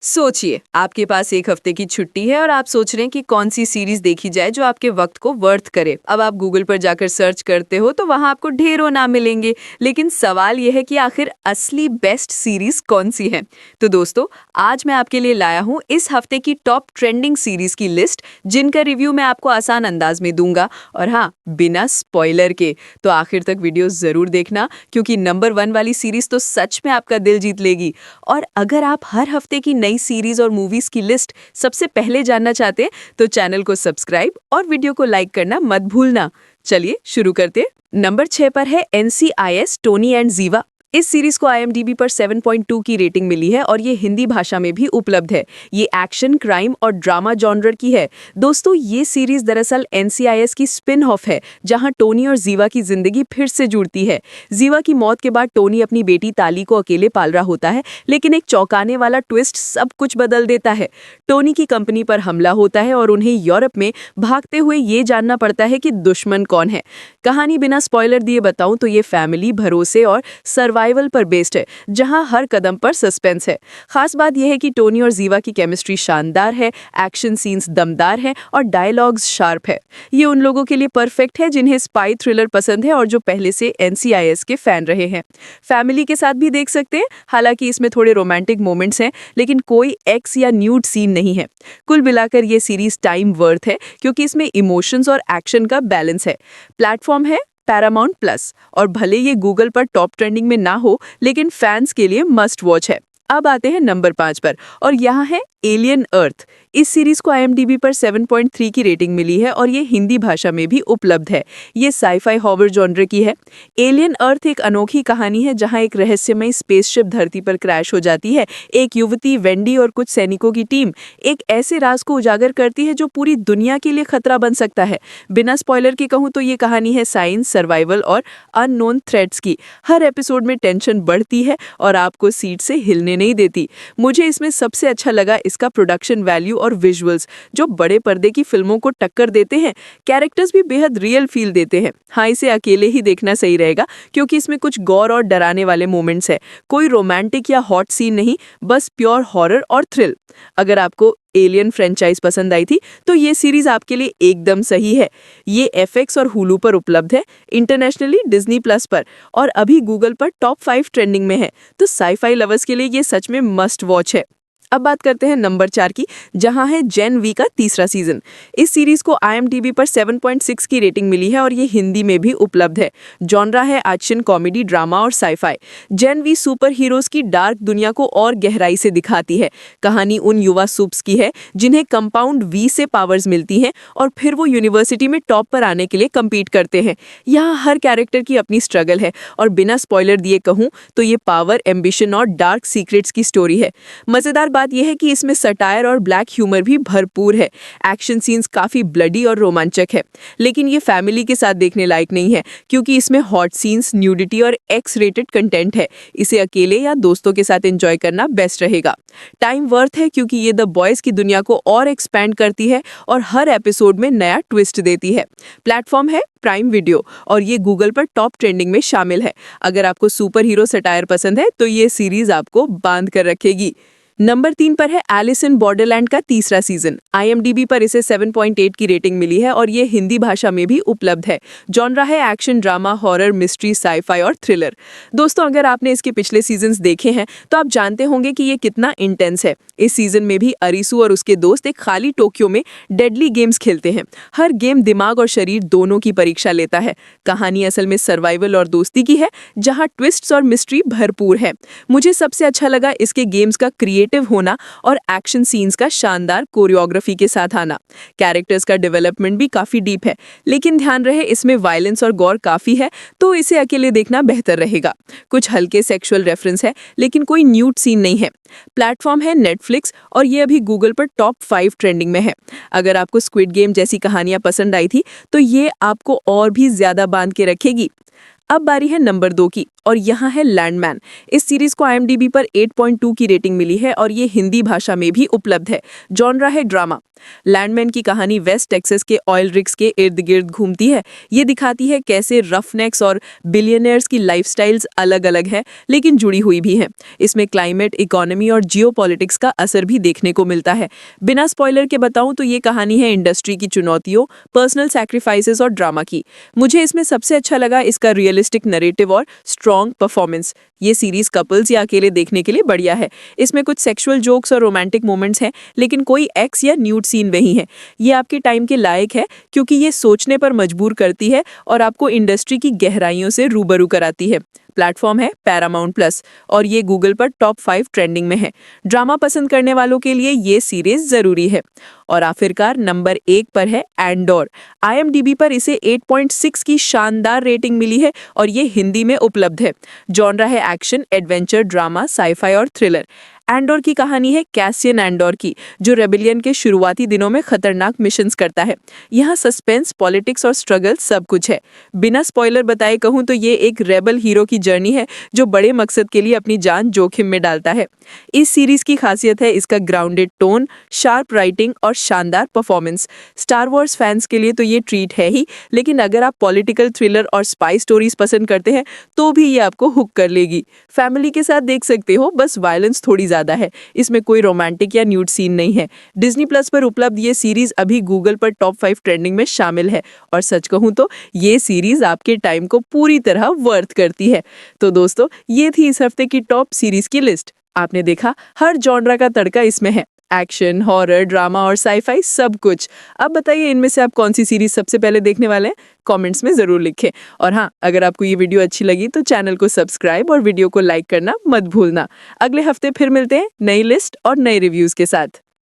सोचिए, आपके पास एक हफ्ते की छुट्टी है और आप सोच रहे हैं कि कौन सी सीरीज देखी जाए जो आपके वक्त को वर्थ करे। अब आप गूगल पर जाकर सर्च करते हो तो वहां आपको ढेरों नाम मिलेंगे, लेकिन सवाल यह है कि आखिर असली बेस्ट सीरीज कौन सी है। तो दोस्तों, आज मैं आपके लिए लाया हूं इस हफ्ते की टॉप ट्रेंडिंग सीरीज की लिस्ट, जिनका रिव्यू मैं आपको आसान अंदाज में दूंगा, और हाँ, बिना स्पॉइलर के। तो आखिर तक वीडियो जरूर देखना, क्योंकि नंबर 1 वाली सीरीज तो सच में आपका दिल जीत लेगी। और अगर आप हर हफ्ते की नई सीरीज और मूवीज की लिस्ट सबसे पहले जानना चाहते हैं तो चैनल को सब्सक्राइब और वीडियो को लाइक करना मत भूलना। चलिए शुरू करते हैं। नंबर 6 पर है NCIS टोनी एंड जीवा। इस सीरीज को IMDb पर 7.2 की रेटिंग मिली है और ये हिंदी भाषा में भी उपलब्ध है। ये एक्शन, क्राइम और ड्रामा जॉनर की है। दोस्तों, ये सीरीज दरअसल NCIS की स्पिन ऑफ है, जहां टोनी और जीवा की जिंदगी फिर से जुड़ती है। जीवा की मौत के बाद टोनी अपनी बेटी ताली को अकेले पाल रहा होता है, लेकिन एक चौंकाने वाला ट्विस्ट सब कुछ बदल देता है। टोनी की कंपनी पर हमला होता है और उन्हें यूरोप में भागते हुए ये जानना पड़ता है कि दुश्मन कौन है। कहानी बिना स्पॉइलर दिए बताऊं तो ये फैमिली, भरोसे और सर्वाइवल पर बेस्ड है, जहां हर कदम पर सस्पेंस है। खास बात यह है कि टोनी और जीवा की केमिस्ट्री शानदार है, एक्शन सीन्स दमदार हैं और डायलॉग्स शार्प है। ये उन लोगों के लिए परफेक्ट है जिन्हें स्पाई थ्रिलर पसंद है और जो पहले से NCIS के फैन रहे हैं। फैमिली के साथ भी देख सकते हैं, हालांकि इसमें थोड़े रोमांटिक मोमेंट्स हैं, लेकिन कोई एक्स या न्यूड सीन नहीं है। कुल मिलाकर ये सीरीज टाइम वर्थ है, क्योंकि इसमें इमोशंस और एक्शन का बैलेंस है। प्लेटफॉर्म है पैरामाउंट प्लस, और भले ये गूगल पर टॉप ट्रेंडिंग में ना हो, लेकिन फैंस के लिए मस्ट वॉच है। अब आते हैं नंबर 5 पर, और यहाँ है एलियन अर्थ। इस सीरीज को IMDb पर 7.3 की रेटिंग मिली है और ये हिंदी भाषा में भी उपलब्ध है। ये साइफाई हॉरर जॉनर की है। एलियन अर्थ एक अनोखी कहानी है, जहां एक रहस्यमयी स्पेसशिप धरती पर क्रैश हो जाती है। एक युवती वेंडी और कुछ सैनिकों की टीम एक ऐसे राज को उजागर करती है जो पूरी दुनिया के लिए खतरा बन सकता है। बिना स्पॉइलर के कहूँ तो ये कहानी है साइंस, सर्वाइवल और अननोन थ्रेट्स की। हर एपिसोड में टेंशन बढ़ती है और आपको सीट से हिलने नहीं देती। मुझे इसमें सबसे अच्छा लगा इसका प्रोडक्शन वैल्यू और विजुअल्स, जो बड़े पर्दे की फिल्मों को टक्कर देते हैं। कैरेक्टर्स भी बेहद रियल फील देते हैं। हाँ, इसे अकेले ही देखना सही रहेगा, क्योंकि इसमें कुछ गौर और डराने वाले मोमेंट्स हैं। कोई रोमांटिक या हॉट सीन नहीं, बस प्योर हॉरर और थ्रिल। अगर आपको एलियन फ्रेंचाइज पसंद आई थी तो ये सीरीज आपके लिए एकदम सही है। ये FX और हुलू पर उपलब्ध है, इंटरनेशनली डिज्नी प्लस पर, और अभी गूगल पर टॉप 5 ट्रेंडिंग में है। तो साईफाई लवर्स के लिए ये सच में मस्ट वॉच है। अब बात करते हैं नंबर 4 की, जहां है जेन वी का तीसरा सीजन। इस सीरीज को IMDb पर 7.6 की रेटिंग मिली है और ये हिंदी में भी उपलब्ध है। जॉनरा है एक्शन, कॉमेडी, ड्रामा और scifi. Gen V super heroes की डार्क दुनिया को और गहराई से दिखाती है। कहानी उन युवा सुप्स की है जिन्हें कंपाउंड V से पावर्स मिलती हैं और फिर वो यूनिवर्सिटी में टॉप पर आने के लिए कम्पीट करते हैं। यहाँ हर कैरेक्टर की अपनी स्ट्रगल है, और बिना स्पॉइलर दिए कहूँ तो ये पावर, एम्बिशन और डार्क सीक्रेट्स की स्टोरी है। मजेदार बात यह है कि इसमें सटायर और ब्लैक ह्यूमर भी भरपूर है। एक्शन सीन्स काफी ब्लडी और रोमांचक है, लेकिन ये फैमिली के साथ देखने लायक नहीं है, क्योंकि इसमें हॉट सीन्स, न्यूडिटी और X रेटेड कंटेंट है। इसे अकेले या दोस्तों के साथ एंजॉय करना बेस्ट रहेगा। टाइम वर्थ है, क्योंकि ये द बॉयज की दुनिया को और एक्सपैंड करती है और हर एपिसोड में नया ट्विस्ट देती है। प्लेटफॉर्म है प्राइम वीडियो, और ये गूगल पर टॉप ट्रेंडिंग में शामिल है। अगर आपको सुपर हीरो सटायर पसंद है तो ये सीरीज आपको बांध कर रखेगी। नंबर 3 पर है एलिस इन बॉर्डरलैंड का तीसरा सीजन। IMDb पर इसे 7.8 की रेटिंग मिली है और ये हिंदी भाषा में भी उपलब्ध है। जॉनरा है action, drama, horror, mystery, scifi और थ्रिलर। दोस्तों, अगर आपने इसके पिछले सीजन्स देखे हैं तो आप जानते होंगे कि ये कितना इंटेंस है। इस सीजन में भी अरिसू और उसके दोस्त एक खाली टोक्यो में डेडली गेम्स खेलते हैं। हर गेम दिमाग और शरीर दोनों की परीक्षा लेता है। कहानी असल में सर्वाइवल और दोस्ती की है, जहाँ ट्विस्ट्स और मिस्ट्री भरपूर है। मुझे सबसे अच्छा लगा इसके गेम्स का क्रिएटिव होना और एक्शन सीन्स का शानदार कोरियोग्राफी के साथ आना। कैरेक्टर्स का डेवलपमेंट भी काफी डीप है, लेकिन ध्यान रहे इसमें वायलेंस और गॉर काफी है, तो इसे अकेले देखना बेहतर रहेगा। कुछ हल्के सेक्सुअल रेफरेंस है, लेकिन कोई न्यूड सीन नहीं है। प्लेटफॉर्म है नेटफ्लिक्स, और ये अभी गूगल पर टॉप 5 ट्रेंडिंग में है। अगर आपको स्क्विड गेम जैसी कहानियां पसंद आई थी तो ये आपको और भी ज्यादा बांध के रखेगी। अब बारी है नंबर 2 की, और यहाँ है लैंडमैन। इस सीरीज को IMDb पर 8.2 की रेटिंग मिली है और ये हिंदी भाषा में भी उपलब्ध है। जॉनरा है ड्रामा। लैंडमैन की कहानी वेस्ट टेक्सास के ऑयल रिग्स के इर्द गिर्द घूमती है। ये दिखाती है कैसे रफनेक्स और बिलियनियर्स की लाइफस्टाइल्स अलग-अलग है, लेकिन जुड़ी हुई भी हैं। इसमें क्लाइमेट, इकोनॉमी और जियोपॉलिटिक्स का असर भी देखने को मिलता है। बिना स्पॉइलर के बताऊं तो ये कहानी है इंडस्ट्री की चुनौतियों, पर्सनल सैक्रिफाइसेस और ड्रामा की। मुझे इसमें सबसे अच्छा लगा इसका रियलिस्टिक नैरेटिव और स्ट्रॉन्ग परफॉर्मेंस। ये सीरीज कपल्स या अकेले देखने के लिए बढ़िया है। इसमें कुछ सेक्सुअल जोक्स और रोमांटिक मोमेंट्स हैं, लेकिन कोई एक्स या न्यूड सीन नहीं है। ये आपके टाइम के लायक है क्योंकि ये सोचने पर मजबूर करती है और आपको इंडस्ट्री की गहराइयों से रूबरू कराती है। प्लेटफॉर्म है पैरामाउंट प्लस और ये गूगल पर टॉप 5 ट्रेंडिंग में है। ड्रामा पसंद करने वालों के लिए ये सीरीज जरूरी है। और आखिरकार नंबर 1 पर है एंडोर। IMDb पर इसे 8.6 की शानदार रेटिंग मिली है और ये हिंदी में उपलब्ध है। जॉनरा है एक्शन, एडवेंचर, ड्रामा, साईफाई और थ्रिलर। एंडोर की कहानी है कैसियन एंडोर की, जो रेबिलियन के शुरुआती दिनों में खतरनाक मिशंस करता है। यहाँ सस्पेंस, पॉलिटिक्स और स्ट्रगल सब कुछ है। बिना स्पॉइलर बताए कहूँ तो ये एक रेबल हीरो की जर्नी है जो बड़े मकसद के लिए अपनी जान जोखिम में डालता है। इस सीरीज की खासियत है इसका ग्राउंडेड टोन, शार्प राइटिंग और शानदार परफॉर्मेंस। स्टार वॉर्स फैंस के लिए तो ये ट्रीट है ही, लेकिन अगर आप पॉलिटिकल थ्रिलर और स्पाई स्टोरीज पसंद करते हैं तो भी ये आपको हुक कर लेगी। फैमिली के साथ देख सकते हो, बस वायलेंस थोड़ी ज्यादा है। इसमें कोई रोमांटिक या न्यूड सीन नहीं है। डिज्नी प्लस पर उपलब्ध ये सीरीज अभी गूगल पर टॉप 5 ट्रेंडिंग में शामिल है और सच कहूं तो ये सीरीज आपके टाइम को पूरी तरह वर्थ करती है। तो दोस्तों, ये थी इस हफ्ते की टॉप सीरीज की लिस्ट। आपने देखा, हर जॉनरा का तड़का इसमें है। एक्शन, हॉरर, ड्रामा और साईफाई सब कुछ। अब बताइए, इनमें से आप कौन सी सीरीज सबसे पहले देखने वाले हैं? कमेंट्स में जरूर लिखें। और हाँ, अगर आपको ये वीडियो अच्छी लगी तो चैनल को सब्सक्राइब और वीडियो को लाइक करना मत भूलना। अगले हफ्ते फिर मिलते हैं नई लिस्ट और नए रिव्यूज के साथ।